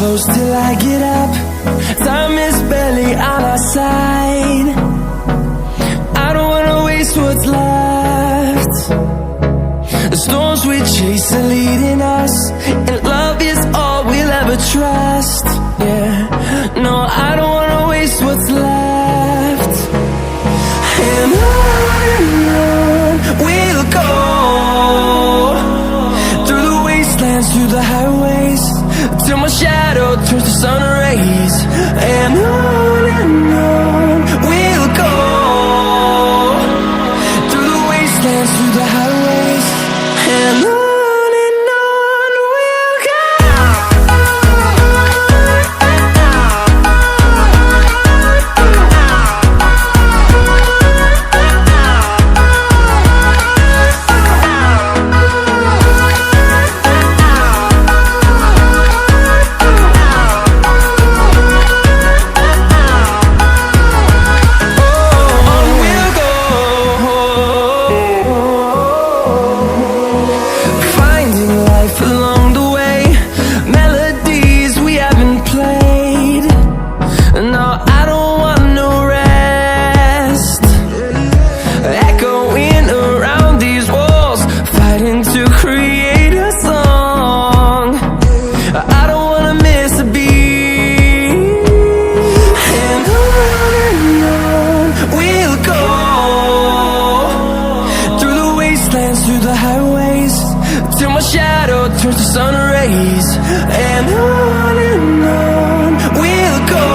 close till I get up. Time is barely on our side. I don't wanna waste what's left. The storms we chase are leading us, and love is all we'll ever trust. Yeah, no, I don't wanna waste what's left. And on we'll go, through the wastelands, through the highways, till my shadow turns to sun rays. And on we'll go, through the wastelands, through the highways, and on we'll go. Through the highways, till my shadow turns to sun rays. And on we'll go,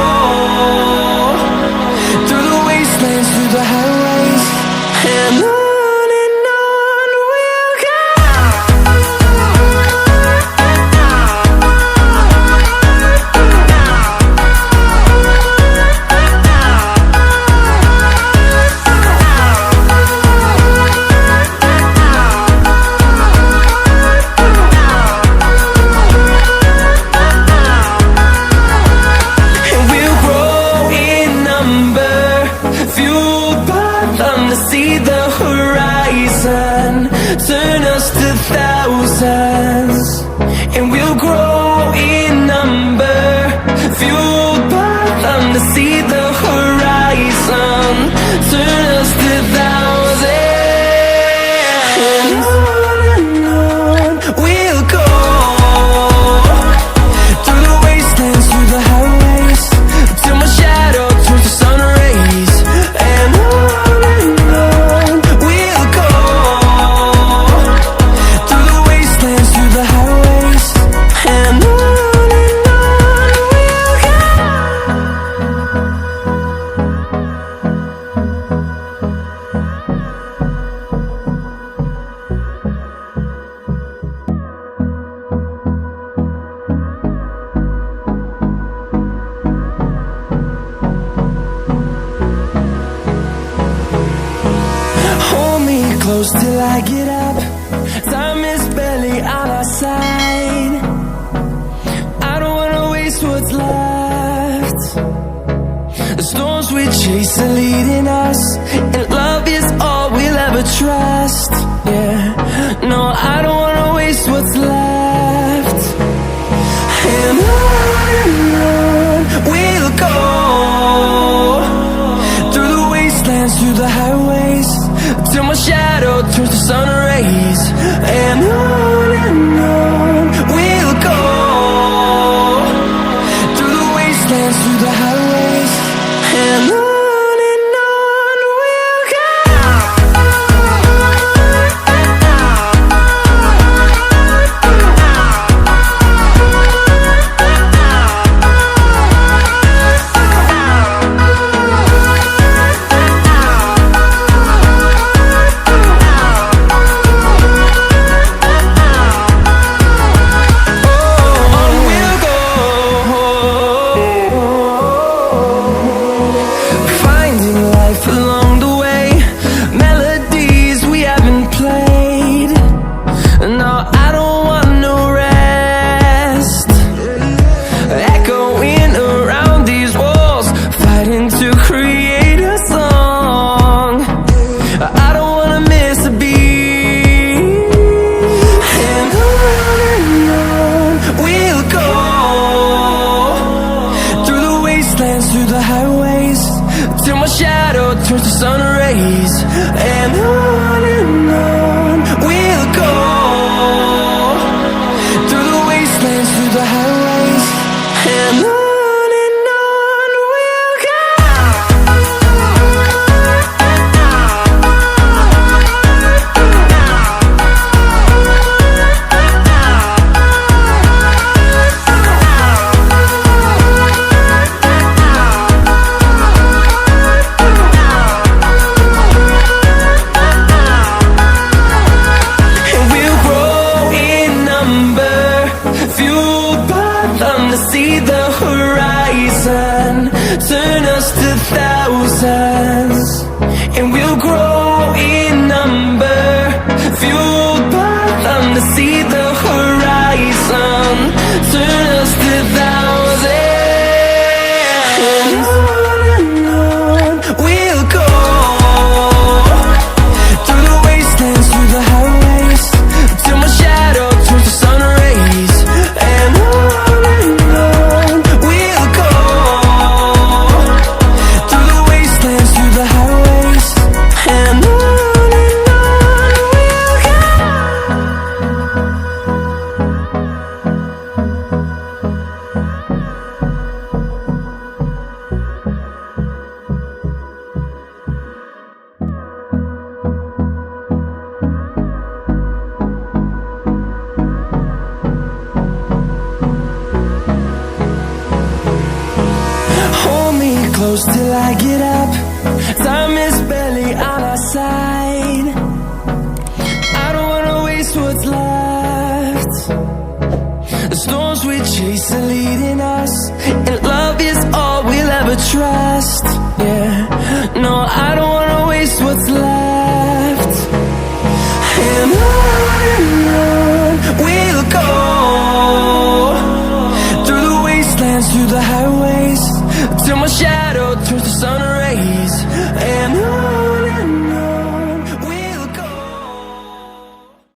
through the wastelands, through the highways, and on we'll go. See the horizon, turn us to thousands, and we'll grow in number, fueled by them to see the horizon, turn us to thousands. And on we'll go, through the wastelands, through the highways, till my shadow turns to sun rays. And close till I get up. Time is barely on our side. I don't wanna waste what's left. The storms we chase are leading us, and love is all we'll ever trust. Yeah, no, I don't wanna waste what's left. And on we'll go, through the wastelands, through the highways, till my shadow turns to sun rays. And on we'll go, through the wastelands, through the highways, and on we'll go. through the highways, till my shadow turns to sun rays. And on we'll go, through the wastelands, through the highways. And on we'll go. See the horizon turn us to thousands, and we'll grow in number, fueled by them to see the horizon turn us to thousands. And on we'll go, through the wastelands, through the highways, till my shadow turns to sun rays. And close till I get up. Time is barely on our side. I don't wanna waste what's left. The storms we chase are leading us, and love is all we'll ever trust. Yeah, no, I don't wanna waste what's left. And on we'll go, through the wastelands, through the highways, till my shadow turns to sun rays. And